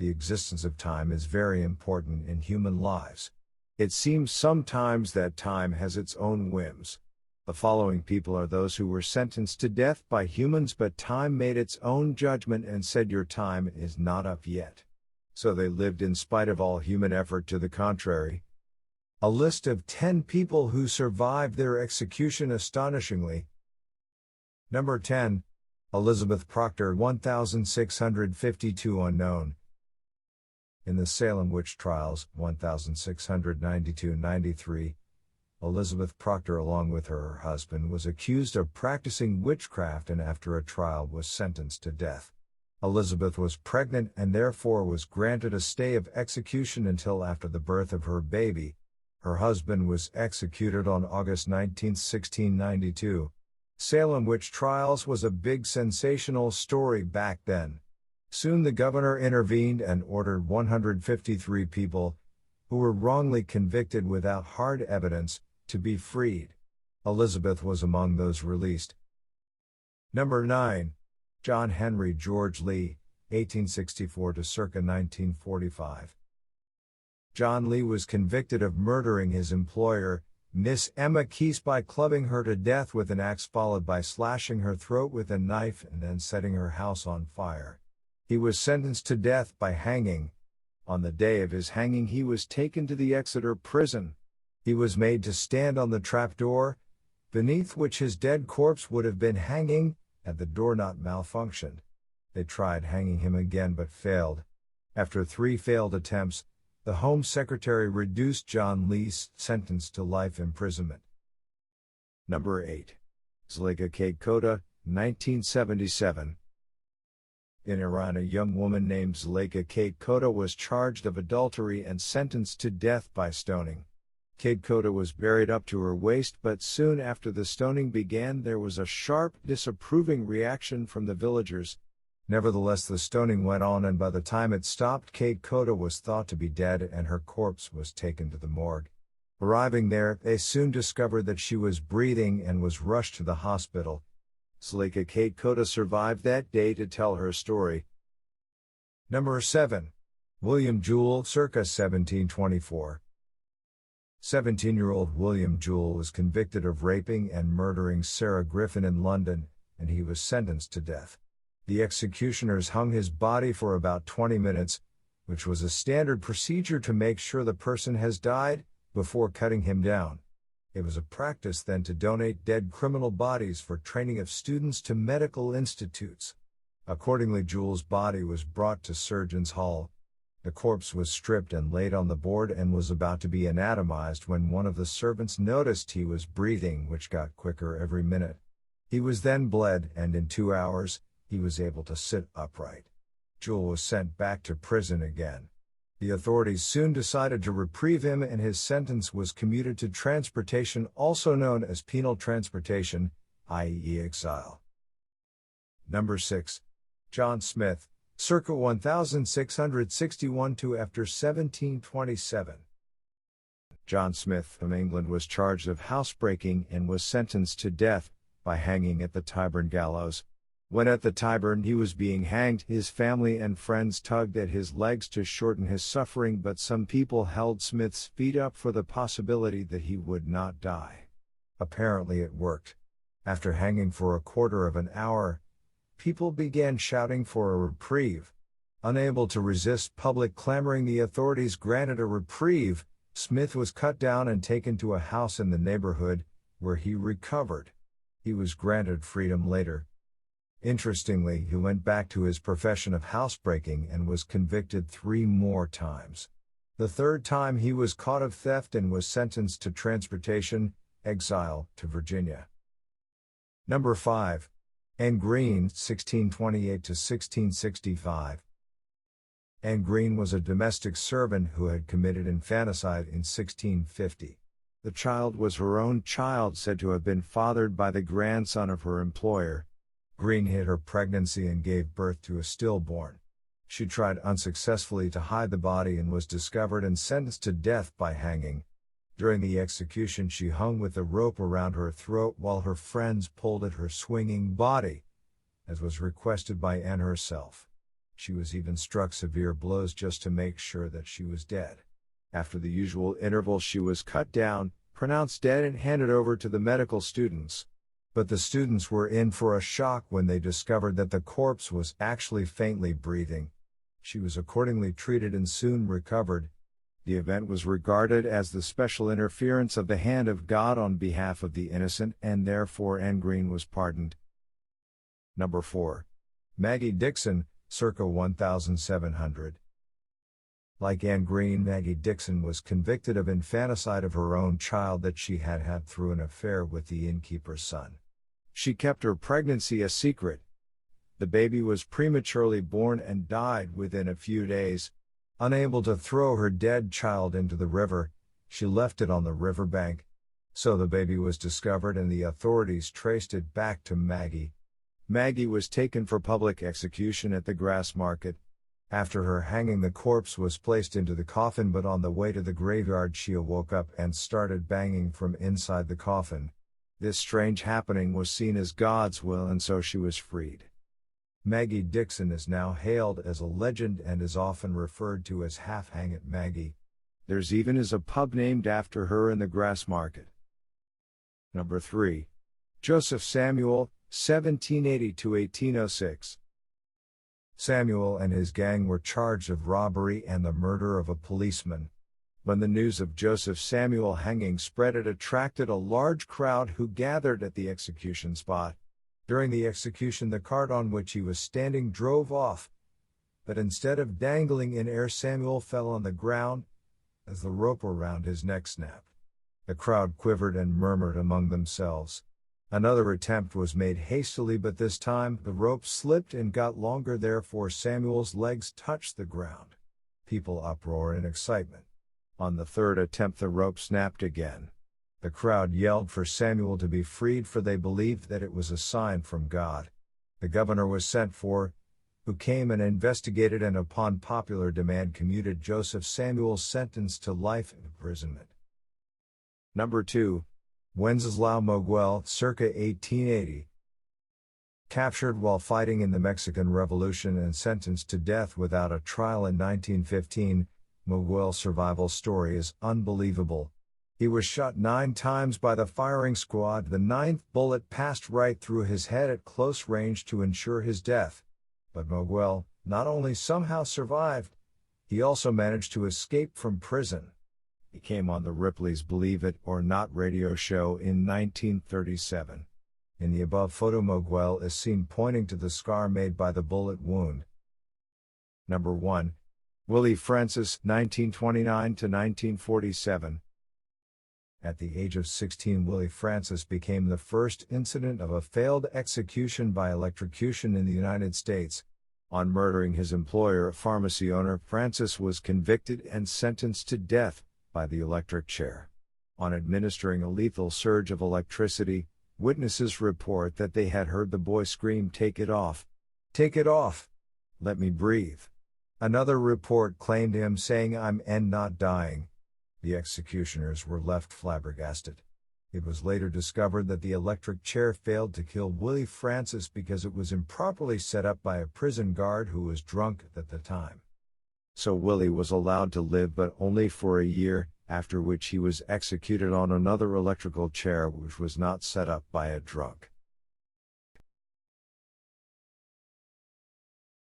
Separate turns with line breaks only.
The existence of time is very important in human lives. It seems sometimes that time has its own whims. The following people are those who were sentenced to death by humans, but time made its own judgment and said your time is not up yet. So they lived in spite of all human effort to the contrary. A list of 10 people who survived their execution astonishingly. Number 10. Elizabeth Proctor, 1652 unknown. In the Salem witch trials, 1692-93, Elizabeth Proctor along with her husband was accused of practicing witchcraft and after a trial was sentenced to death. Elizabeth was pregnant and therefore was granted a stay of execution until after the birth of her baby. Her husband was executed on August 19, 1692. Salem witch trials was a big sensational story back then. Soon the governor intervened and ordered 153 people, who were wrongly convicted without hard evidence, to be freed. Elizabeth was among those released. Number 9. John Henry George Lee, 1864 to circa 1945. John Lee was convicted of murdering his employer, Miss Emma Keese, by clubbing her to death with an axe followed by slashing her throat with a knife and then setting her house on fire. He was sentenced to death by hanging. On the day of his hanging he was taken to the Exeter prison. He was made to stand on the trapdoor, beneath which his dead corpse would have been hanging, had the door not malfunctioned. They tried hanging him again but failed. After 3 failed attempts, the Home Secretary reduced John Lee's sentence to life imprisonment. Number 8. Zuleika Cota, 1977. In Iran, a young woman named Zuleika Cota was charged of adultery and sentenced to death by stoning. Cota was buried up to her waist, but soon after the stoning began there was a sharp, disapproving reaction from the villagers. Nevertheless, the stoning went on, and by the time it stopped, Cota was thought to be dead and her corpse was taken to the morgue. Arriving there, they soon discovered that she was breathing and was rushed to the hospital. Zuleika Cota survived that day to tell her story. Number 7. William Jewell, circa 1724. 17-year-old William Jewell was convicted of raping and murdering Sarah Griffin in London, and he was sentenced to death. The executioners hung his body for about 20 minutes, which was a standard procedure to make sure the person has died, before cutting him down. It was a practice then to donate dead criminal bodies for training of students to medical institutes. Accordingly, Jewell's body was brought to Surgeons' Hall. The corpse was stripped and laid on the board and was about to be anatomized when one of the servants noticed he was breathing, which got quicker every minute. He was then bled, and in 2 hours, he was able to sit upright. Jewell was sent back to prison again. The authorities soon decided to reprieve him, and his sentence was commuted to transportation, also known as penal transportation, i.e. exile. Number 6. John Smith, circa 1661 to after 1727. John Smith from England was charged of housebreaking and was sentenced to death by hanging at the Tyburn gallows. When at the Tyburn he was being hanged, his family and friends tugged at his legs to shorten his suffering, but some people held Smith's feet up for the possibility that he would not die. Apparently it worked. After hanging for a quarter of an hour, people began shouting for a reprieve. Unable to resist public clamoring, the authorities granted a reprieve. Smith was cut down and taken to a house in the neighborhood, where he recovered. He was granted freedom later. Interestingly, he went back to his profession of housebreaking and was convicted 3 more times. The 3rd time he was caught of theft and was sentenced to transportation, exile, to Virginia. Number 5. Anne Greene, 1628 to 1665. Anne Greene was a domestic servant who had committed infanticide in 1650. The child was her own child, said to have been fathered by the grandson of her employer. Greene hid her pregnancy and gave birth to a stillborn. She tried unsuccessfully to hide the body and was discovered and sentenced to death by hanging. During the execution she hung with the rope around her throat while her friends pulled at her swinging body, as was requested by Anne herself. She was even struck severe blows just to make sure that she was dead. After the usual interval, she was cut down, pronounced dead, and handed over to the medical students. But the students were in for a shock when they discovered that the corpse was actually faintly breathing. She was accordingly treated and soon recovered. The event was regarded as the special interference of the hand of God on behalf of the innocent, and therefore Greene was pardoned. Number 4. Maggie Dixon, circa 1700. Like Greene, Maggie Dixon was convicted of infanticide of her own child that she had had through an affair with the innkeeper's son. She kept her pregnancy a secret. The baby was prematurely born and died within a few days. Unable to throw her dead child into the river, she left it on the riverbank. So the baby was discovered and the authorities traced it back to Maggie. Maggie was taken for public execution at the grass market. After her hanging, the corpse was placed into the coffin, but on the way to the graveyard she awoke up and started banging from inside the coffin. This strange happening was seen as God's will, and so she was freed. Maggie Dixon is now hailed as a legend and is often referred to as Half-Hang It Maggie. There's even a pub named after her in the grass market. Number 3. Joseph Samuel, 1780–1806. Samuel and his gang were charged of robbery and the murder of a policeman. When the news of Joseph Samuel hanging spread, it attracted a large crowd who gathered at the execution spot. During the execution, the cart on which he was standing drove off, but instead of dangling in air, Samuel fell on the ground as the rope around his neck snapped. The crowd quivered and murmured among themselves. Another attempt was made hastily, but this time the rope slipped and got longer, therefore Samuel's legs touched the ground. People uproar in excitement. On the third attempt the rope snapped again. The crowd yelled for Samuel to be freed, for they believed that it was a sign from God. The governor was sent for, who came and investigated and upon popular demand commuted Joseph Samuel's sentence to life imprisonment. Number 2. Wenceslao Moguel, circa 1880. Captured while fighting in the Mexican Revolution and sentenced to death without a trial in 1915, Moguel's survival story is unbelievable. He was shot 9 times by the firing squad. The 9th bullet passed right through his head at close range to ensure his death. But Moguel not only somehow survived, he also managed to escape from prison. He came on the Ripley's Believe It or Not radio show in 1937. In the above photo, Moguel is seen pointing to the scar made by the bullet wound. Number 1. Willy Francis, 1929–1947. At the age of 16, Willy Francis became the first incident of a failed execution by electrocution in the United States. On murdering his employer, a pharmacy owner, Francis was convicted and sentenced to death by the electric chair. On administering a lethal surge of electricity, witnesses report that they had heard the boy scream, "Take it off! Take it off! Let me breathe!" Another report claimed him saying, "I'm not dying." The executioners were left flabbergasted. It was later discovered that the electric chair failed to kill Willy Francis because it was improperly set up by a prison guard who was drunk at the time. So Willy was allowed to live, but only for a year, after which he was executed on another electrical chair which was not set up by a drunk.